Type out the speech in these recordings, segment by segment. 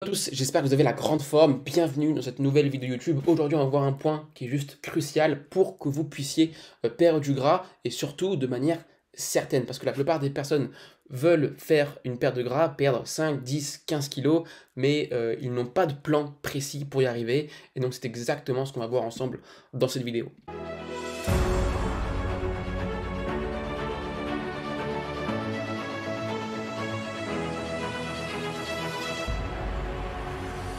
À tous, j'espère que vous avez la grande forme. Bienvenue dans cette nouvelle vidéo YouTube. Aujourd'hui, on va voir un point qui est juste crucial pour que vous puissiez perdre du gras et surtout de manière certaine. Parce que la plupart des personnes veulent faire une perte de gras, perdre 5, 10, 15 kilos, mais ils n'ont pas de plan précis pour y arriver. Et donc, c'est exactement ce qu'on va voir ensemble dans cette vidéo.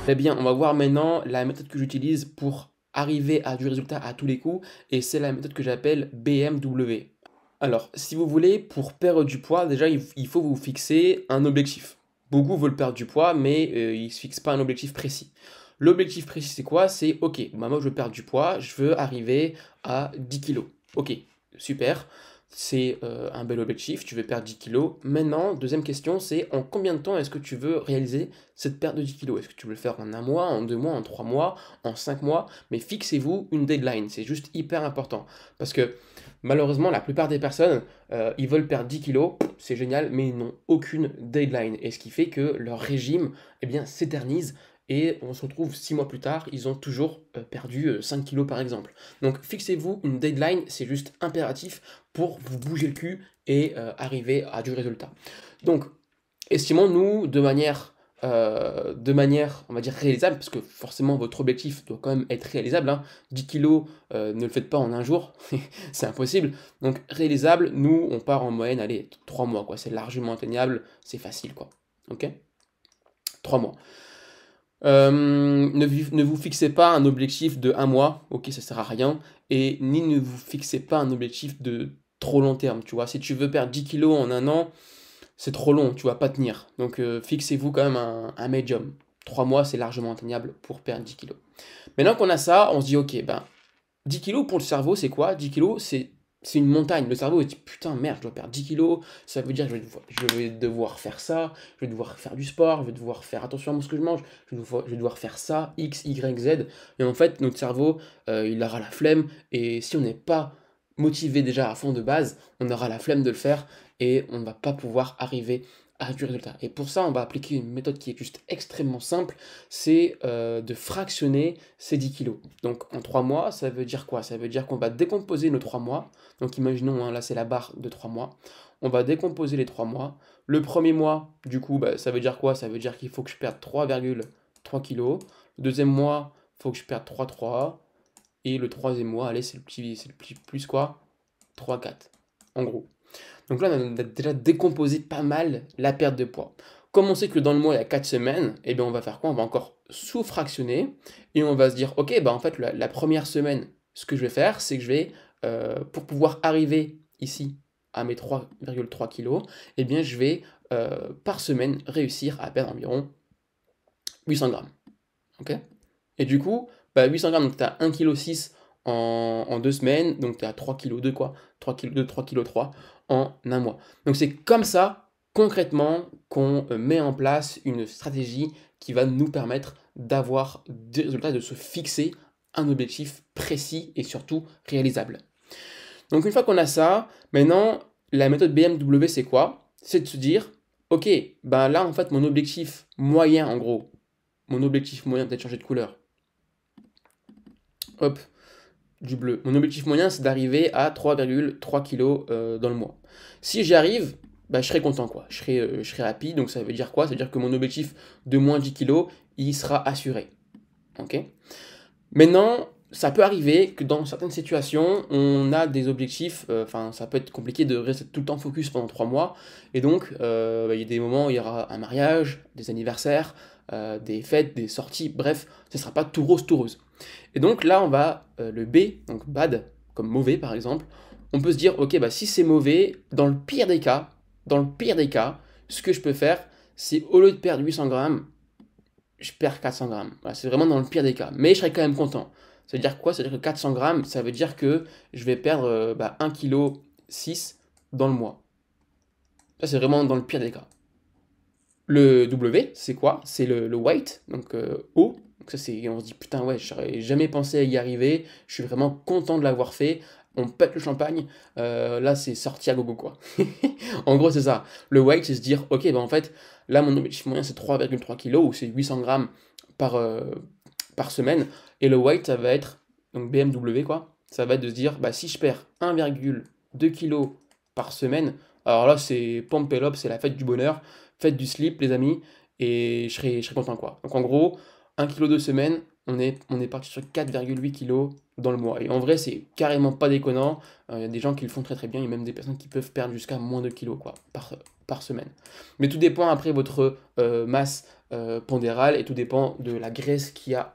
Eh bien, on va voir maintenant la méthode que j'utilise pour arriver à du résultat à tous les coups, et c'est la méthode que j'appelle BMW. Alors, si vous voulez, pour perdre du poids, déjà, il faut vous fixer un objectif. Beaucoup veulent perdre du poids, mais ils ne se fixent pas un objectif précis. L'objectif précis, c'est quoi? C'est, ok, bah moi je veux perdre du poids, je veux arriver à 10 kilos. Ok, super, c'est un bel objectif, tu veux perdre 10 kilos. Maintenant, deuxième question, c'est en combien de temps est-ce que tu veux réaliser cette perte de 10 kilos? Est-ce que tu veux le faire en un mois, en 2 mois, en 3 mois, en 5 mois? Mais fixez-vous une deadline, c'est juste hyper important. Parce que malheureusement, la plupart des personnes, ils veulent perdre 10 kilos, c'est génial, mais ils n'ont aucune deadline. Et ce qui fait que leur régime, eh bien, s'éternise et on se retrouve 6 mois plus tard, ils ont toujours perdu 5 kilos par exemple. Donc fixez-vous une deadline, c'est juste impératif pour vous bouger le cul et arriver à du résultat. Donc, estimons-nous de manière, on va dire, réalisable, parce que forcément votre objectif doit quand même être réalisable, hein. 10 kilos, ne le faites pas en un jour, c'est impossible. Donc réalisable, nous, on part en moyenne, allez, 3 mois, quoi. C'est largement atteignable, c'est facile, quoi. Ok? 3 mois. Ne vous fixez pas un objectif de 1 mois, ok, ça sert à rien, et ni ne vous fixez pas un objectif de trop long terme, tu vois. Si tu veux perdre 10 kilos en un an, c'est trop long, tu vas pas tenir. Donc fixez-vous quand même un medium. 3 mois, c'est largement atteignable pour perdre 10 kilos. Maintenant qu'on a ça, on se dit, ok, ben 10 kilos pour le cerveau, c'est quoi? 10 kilos, c'est une montagne. Le cerveau, il dit, putain, merde, je dois perdre 10 kilos, ça veut dire que je vais devoir faire ça, je vais devoir faire du sport, je vais devoir faire attention à ce que je mange, je vais devoir faire ça, X, Y, Z. Et en fait, notre cerveau, il aura la flemme, et si on n'est pas motivé déjà à fond de base, on aura la flemme de le faire, et on ne va pas pouvoir arriver à du résultat. Et pour ça, on va appliquer une méthode qui est juste extrêmement simple, c'est de fractionner ces 10 kilos. Donc en 3 mois, ça veut dire quoi? Ça veut dire qu'on va décomposer nos 3 mois. Donc imaginons, hein, là c'est la barre de 3 mois. On va décomposer les 3 mois. Le premier mois, du coup, bah, ça veut dire quoi? Ça veut dire qu'il faut que je perde 3,3 kilos. Le deuxième mois, il faut que je perde 3,3. Et le troisième mois, allez, c'est le petit plus quoi? 3,4. En gros. Donc là, on a déjà décomposé pas mal la perte de poids. Comme on sait que dans le mois, il y a 4 semaines, eh bien on va faire quoi? On va encore sous-fractionner et on va se dire, ok, bah en fait, la première semaine, ce que je vais faire, c'est que je vais, pour pouvoir arriver ici à mes 3,3 kilos, eh bien je vais, par semaine, réussir à perdre environ 800 grammes. Ok? Et du coup, bah, 800 grammes, donc tu as 1,6 kg en 2 semaines, donc tu es à 3,2 kg quoi, 3,2 kg, 3,3 kg en un mois. Donc c'est comme ça, concrètement, qu'on met en place une stratégie qui va nous permettre d'avoir des résultats, de se fixer un objectif précis et surtout réalisable. Donc une fois qu'on a ça, maintenant, la méthode BMW, c'est quoi? C'est de se dire, ok, ben là, en fait, mon objectif moyen, en gros, mon objectif moyen, peut-être changer de couleur, hop, du bleu. Mon objectif moyen, c'est d'arriver à 3,3 kg dans le mois. Si j'y arrive, bah, je serai content, quoi. Je serai happy, donc ça veut dire quoi? Ça veut dire que mon objectif de moins 10 kg, il sera assuré. Ok? Maintenant, ça peut arriver que dans certaines situations, on a des objectifs, enfin, ça peut être compliqué de rester tout le temps focus pendant 3 mois, et donc, bah, il y a des moments où il y aura un mariage, des anniversaires, des fêtes, des sorties, bref, ce ne sera pas tout rose, tout rose. Et donc là, on va, le B, donc bad, comme mauvais par exemple, on peut se dire, ok, bah, si c'est mauvais, dans le pire des cas, ce que je peux faire, c'est au lieu de perdre 800 grammes, je perds 400 grammes. Voilà, c'est vraiment dans le pire des cas. Mais je serais quand même content. Ça veut dire quoi? Ça veut dire que 400 grammes, ça veut dire que je vais perdre 1,6 kg dans le mois. Ça, c'est vraiment dans le pire des cas. Le W, c'est quoi? C'est le weight, donc haut. Donc ça, c'est, on se dit, putain, ouais, j'aurais jamais pensé à y arriver. Je suis vraiment content de l'avoir fait. On pète le champagne. Là, c'est sorti à gogo, quoi. En gros, c'est ça. Le weight, c'est se dire, ok, bah en fait, Là, mon objectif moyen, c'est 3,3 kg ou c'est 800 grammes par semaine. Et le weight, ça va être, donc BMW quoi, ça va être de se dire, bah, si je perds 1,2 kg par semaine, alors là, c'est pump it up, c'est la fête du bonheur, fête du slip, les amis, et je serai content quoi. Donc en gros, 1 kg de semaine, on est parti sur 4,8 kg dans le mois. Et en vrai, c'est carrément pas déconnant. Il y a des gens qui le font très très bien. Il y a même des personnes qui peuvent perdre jusqu'à moins de kilos quoi, par semaine. Mais tout dépend après votre masse pondérale et tout dépend de la graisse qui a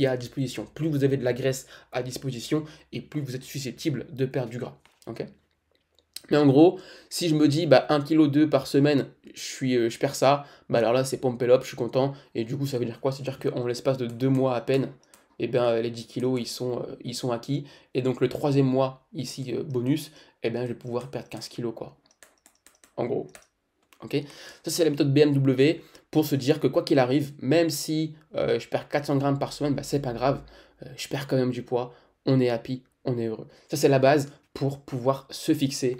à disposition. Plus vous avez de la graisse à disposition et plus vous êtes susceptible de perdre du gras. Ok. Mais en gros, si je me dis bah, 1,2 kg par semaine, je perds ça, bah alors là c'est pump it up, je suis content. Et du coup, ça veut dire quoi? C'est-à-dire qu'en l'espace de 2 mois à peine, eh bien, les 10 kilos ils sont acquis. Et donc le troisième mois, ici bonus, eh bien, je vais pouvoir perdre 15 kilos quoi. En gros. Ok. Ça, c'est la méthode BMW pour se dire que quoi qu'il arrive, même si je perds 400 grammes par semaine, bah, c'est pas grave, je perds quand même du poids, on est happy, on est heureux. Ça, c'est la base pour pouvoir se fixer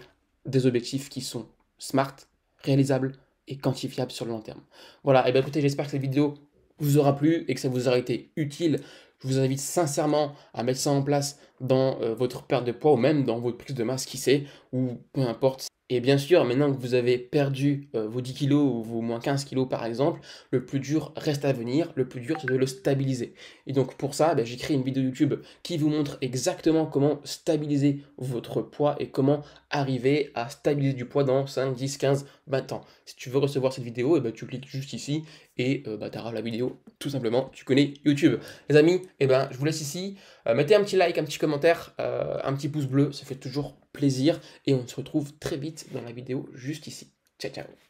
des objectifs qui sont smart, réalisables et quantifiables sur le long terme. Voilà, et bien écoutez, j'espère que cette vidéo vous aura plu et que ça vous aura été utile. Je vous invite sincèrement à mettre ça en place dans votre perte de poids ou même dans votre prise de masse, qui sait, ou peu importe. Et bien sûr, maintenant que vous avez perdu vos 10 kilos ou vos moins 15 kilos par exemple, le plus dur reste à venir, le plus dur c'est de le stabiliser. Et donc pour ça, j'ai créé une vidéo YouTube qui vous montre exactement comment stabiliser votre poids et comment arriver à stabiliser du poids dans 5, 10, 15, 20 ans. Si tu veux recevoir cette vidéo, tu cliques juste ici et tu auras la vidéo tout simplement. Tu connais YouTube. Les amis, je vous laisse ici. Mettez un petit like, un petit commentaire, un petit pouce bleu, ça fait toujours plaisir. Et on se retrouve très vite dans la vidéo juste ici. Ciao, ciao.